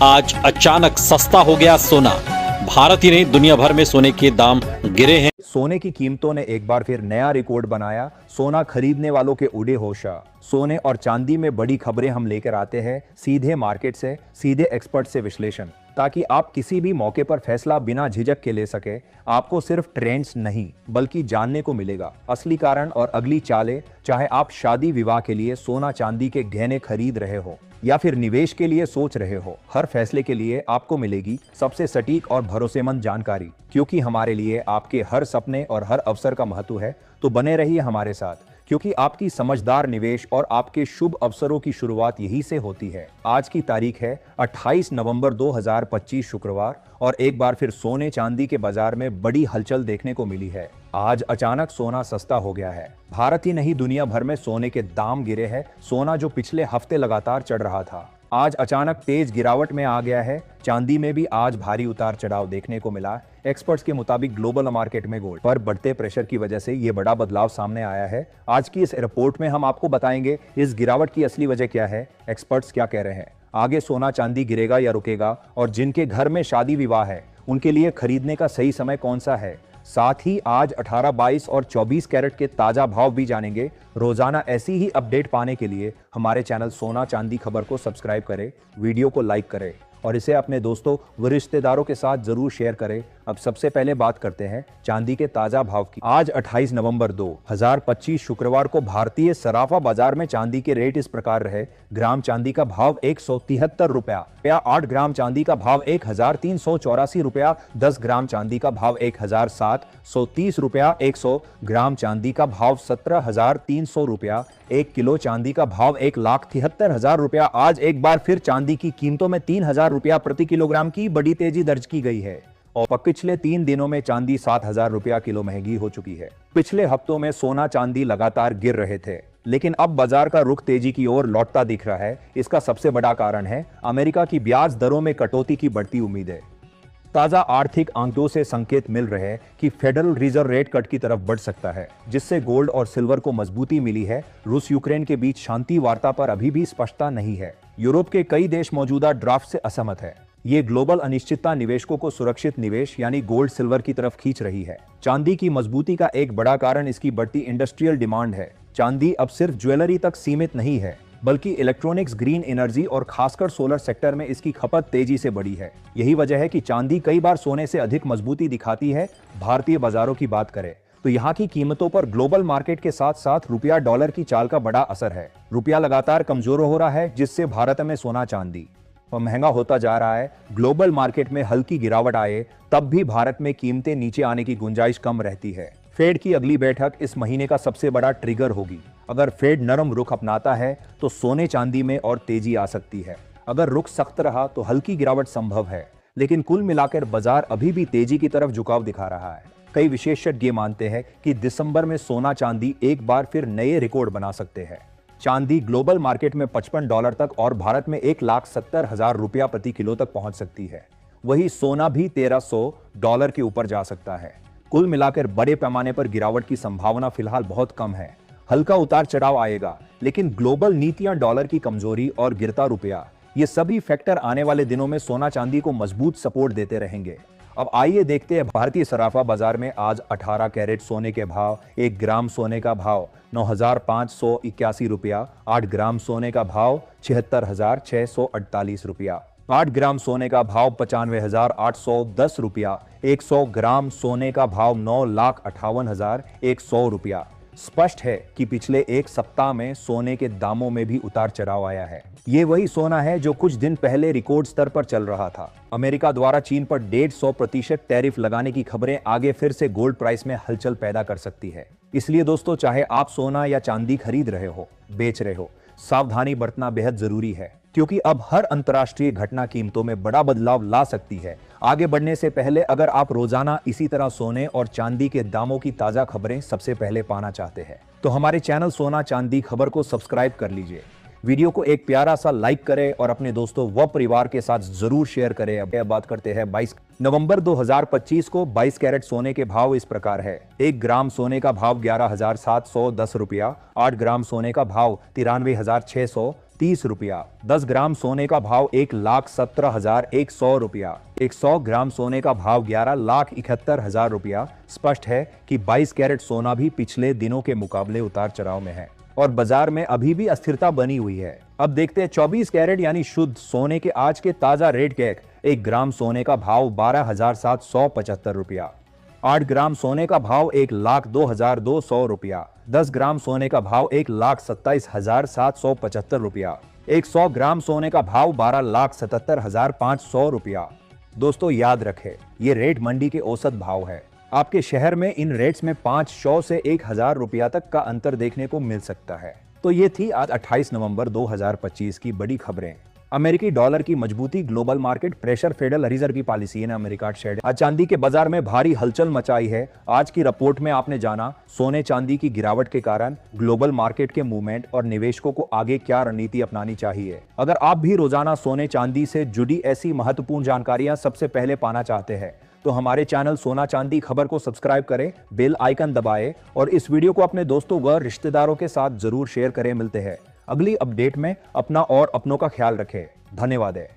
आज अचानक सस्ता हो गया सोना। भारत ही नहीं दुनिया भर में सोने के दाम गिरे हैं। सोने की कीमतों ने एक बार फिर नया रिकॉर्ड बनाया। सोना खरीदने वालों के उड़े होश। सोने और चांदी में बड़ी खबरें हम लेकर आते हैं सीधे मार्केट से, सीधे एक्सपर्ट से विश्लेषण, ताकि आप किसी भी मौके पर फैसला बिना झिझक के ले सके। आपको सिर्फ ट्रेंड्स नहीं बल्कि जानने को मिलेगा असली कारण और अगली चालें। चाहे आप शादी विवाह के लिए सोना चांदी के गहने खरीद रहे हो या फिर निवेश के लिए सोच रहे हो, हर फैसले के लिए आपको मिलेगी सबसे सटीक और भरोसेमंद जानकारी। क्योंकि हमारे लिए आपके हर सपने और हर अवसर का महत्व है, तो बने रहिए हमारे साथ, क्योंकि आपकी समझदार निवेश और आपके शुभ अवसरों की शुरुआत यही से होती है। आज की तारीख है 28 नवंबर 2025 शुक्रवार, और एक बार फिर सोने चांदी के बाजार में बड़ी हलचल देखने को मिली है। आज अचानक सोना सस्ता हो गया है। भारत ही नहीं दुनिया भर में सोने के दाम गिरे हैं। सोना जो पिछले हफ्ते लगातार चढ़ रहा था, आज अचानक तेज गिरावट में आ गया है। चांदी में भी आज भारी उतार चढ़ाव देखने को मिला। एक्सपर्ट्स के मुताबिक ग्लोबल मार्केट में गोल्ड पर बढ़ते प्रेशर की वजह से ये बड़ा बदलाव सामने आया है। आज की इस रिपोर्ट में हम आपको बताएंगे इस गिरावट की असली वजह क्या है, एक्सपर्ट्स क्या कह रहे हैं, आगे सोना चांदी गिरेगा या रुकेगा, और जिनके घर में शादी विवाह है उनके लिए खरीदने का सही समय कौन सा है। साथ ही आज 18, 22 और 24 कैरेट के ताजा भाव भी जानेंगे। रोजाना ऐसी ही अपडेट पाने के लिए हमारे चैनल सोना चांदी खबर को सब्सक्राइब करें, वीडियो को लाइक करें और इसे अपने दोस्तों व रिश्तेदारों के साथ जरूर शेयर करें। अब सबसे पहले बात करते हैं चांदी के ताजा भाव की। आज 28 नवंबर 2025 शुक्रवार को भारतीय सराफा बाजार में चांदी के रेट इस प्रकार रहे। ग्राम चांदी का भाव 173 रुपया, 8 ग्राम चांदी का भाव 1384 रुपया, 10 ग्राम चांदी का भाव 1730 रुपया, 100 ग्राम चांदी का भाव 17,300 रुपया, 1 किलो चांदी का भाव 1,73,000 रुपया। आज एक बार फिर चांदी की कीमतों में 3,000 रुपया प्रति किलोग्राम की बड़ी तेजी दर्ज की गई है, और पिछले 3 दिनों में चांदी 7,000 रुपया किलो महंगी हो चुकी है। पिछले हफ्तों में सोना चांदी लगातार गिर रहे थे, लेकिन अब बाजार का रुख तेजी की ओर लौटता दिख रहा है। इसका सबसे बड़ा कारण है अमेरिका की ब्याज दरों में कटौती की बढ़ती उम्मीदें। ताजा आर्थिक आंकड़ों से संकेत मिल रहे हैं कि फेडरल रिजर्व रेट कट की तरफ बढ़ सकता है, जिससे गोल्ड और सिल्वर को मजबूती मिली है। रूस यूक्रेन के बीच शांति वार्ता पर अभी भी स्पष्टता नहीं है। यूरोप के कई देश मौजूदा ड्राफ्ट से असहमत है। ये ग्लोबल अनिश्चितता निवेशकों को सुरक्षित निवेश यानी गोल्ड सिल्वर की तरफ खींच रही है। चांदी की मजबूती का एक बड़ा कारण इसकी बढ़ती इंडस्ट्रियल डिमांड है। चांदी अब सिर्फ ज्वेलरी तक सीमित नहीं है, बल्कि इलेक्ट्रॉनिक्स, ग्रीन एनर्जी और खासकर सोलर सेक्टर में इसकी खपत तेजी से बढ़ी है। यही वजह है कि चांदी कई बार सोने से अधिक मजबूती दिखाती है। भारतीय बाजारों की बात करें तो यहाँ की कीमतों पर ग्लोबल मार्केट के साथ साथ रुपया डॉलर की चाल का बड़ा असर है। रुपया लगातार कमजोर हो रहा है, जिससे भारत में सोना चांदी और महंगा होता जा रहा है। ग्लोबल मार्केट में हल्की गिरावट आए तब भी भारत में कीमतें नीचे आने की गुंजाइश कम रहती है। फेड की अगली बैठक इस महीने का सबसे बड़ा ट्रिगर होगी। अगर फेड नरम रुख अपनाता है तो सोने चांदी में और तेजी आ सकती है। अगर रुख सख्त रहा तो हल्की गिरावट संभव है, लेकिन कुल मिलाकर बाजार अभी भी तेजी की तरफ झुकाव दिखा रहा है। कई विशेषज्ञ मानते हैं कि दिसंबर में सोना चांदी एक बार फिर नए रिकॉर्ड बना सकते हैं। चांदी ग्लोबल मार्केट में $55 तक और भारत में 1,70,000 रुपया प्रति किलो तक पहुंच सकती है। वही सोना भी $1,300 के ऊपर जा सकता है। कुल मिलाकर बड़े पैमाने पर गिरावट की संभावना फिलहाल बहुत कम है। हल्का उतार चढ़ाव आएगा, लेकिन ग्लोबल नीतियां, डॉलर की कमजोरी और गिरता रुपया, ये सभी फैक्टर आने वाले दिनों में सोना चांदी को मजबूत सपोर्ट देते रहेंगे। अब आइए देखते हैं भारतीय सराफा बाजार में आज 18 कैरेट सोने के भाव। 1 ग्राम सोने का भाव 9,581 रुपया, 8 ग्राम सोने का भाव 76,648 रुपया, 8 ग्राम सोने का भाव 95,810 रुपया, 100 ग्राम सोने का भाव 9,58,100 रुपया। स्पष्ट है कि पिछले एक सप्ताह में सोने के दामों में भी उतार चढ़ाव आया है। ये वही सोना है जो कुछ दिन पहले रिकॉर्ड स्तर पर चल रहा था। अमेरिका द्वारा चीन पर 150% टैरिफ लगाने की खबरें आगे फिर से गोल्ड प्राइस में हलचल पैदा कर सकती है। इसलिए दोस्तों, चाहे आप सोना या चांदी खरीद रहे हो, बेच रहे हो, सावधानी बरतना बेहद जरूरी है, क्योंकि अब हर अंतर्राष्ट्रीय घटना कीमतों में बड़ा बदलाव ला सकती है। आगे बढ़ने से पहले अगर आप रोजाना इसी तरह सोने और चांदी के दामों की ताजा खबरें सबसे पहले पाना चाहते हैं, तो हमारे चैनल सोना चांदी खबर को सब्सक्राइब कर लीजिए। वीडियो को एक प्यारा सा लाइक करें और अपने दोस्तों व परिवार के साथ जरूर शेयर करें। अब बात करते हैं 22 नवंबर 2025 को 22 कैरेट सोने के भाव इस प्रकार है। 1 ग्राम सोने का भाव 11,710 रुपया, 8 ग्राम सोने का भाव 93,600 30 रुपया। 10 ग्राम सोने का भाव 1,17,100 रुपया। 100 ग्राम सोने का भाव 11,71,000 रुपया। स्पष्ट है कि 22 कैरेट सोना भी पिछले दिनों के मुकाबले उतार चढ़ाव में है और बाजार में अभी भी अस्थिरता बनी हुई है। अब देखते हैं 24 कैरेट यानी शुद्ध सोने के आज के ताजा रेट कैक। 1 ग्राम सोने का भाव 12,775 रुपया। 8 ग्राम सोने का भाव 1,02,200 रुपया। 10 ग्राम सोने का भाव 1,27,775 रुपया। 100 ग्राम सोने का भाव 12,77,500 रुपया। दोस्तों याद रखें, ये रेट मंडी के औसत भाव है। आपके शहर में इन रेट्स में 500 से 1,000 रुपया तक का अंतर देखने को मिल सकता है। तो ये थी आज 28 नवंबर 2025 की बड़ी खबरें। अमेरिकी डॉलर की मजबूती, global market pressure, federal reserve की पॉलिसी ने अमेरिका शेयर। आज चांदी के बाजार में भारी हलचल मचाई है। आज की रिपोर्ट में आपने जाना सोने चांदी की गिरावट के कारण ग्लोबल मार्केट के मूवमेंट और निवेशकों को आगे क्या रणनीति अपनानी चाहिए। अगर आप भी रोजाना सोने चांदी से जुड़ी ऐसी महत्वपूर्ण जानकारियां सबसे पहले पाना चाहते हैं तो हमारे चैनल सोना चांदी खबर को सब्सक्राइब करें, बेल आइकन दबाएं और इस वीडियो को अपने दोस्तों व रिश्तेदारों के साथ जरूर शेयर करें। मिलते हैं अगली अपडेट में। अपना और अपनों का ख्याल रखें। धन्यवाद है।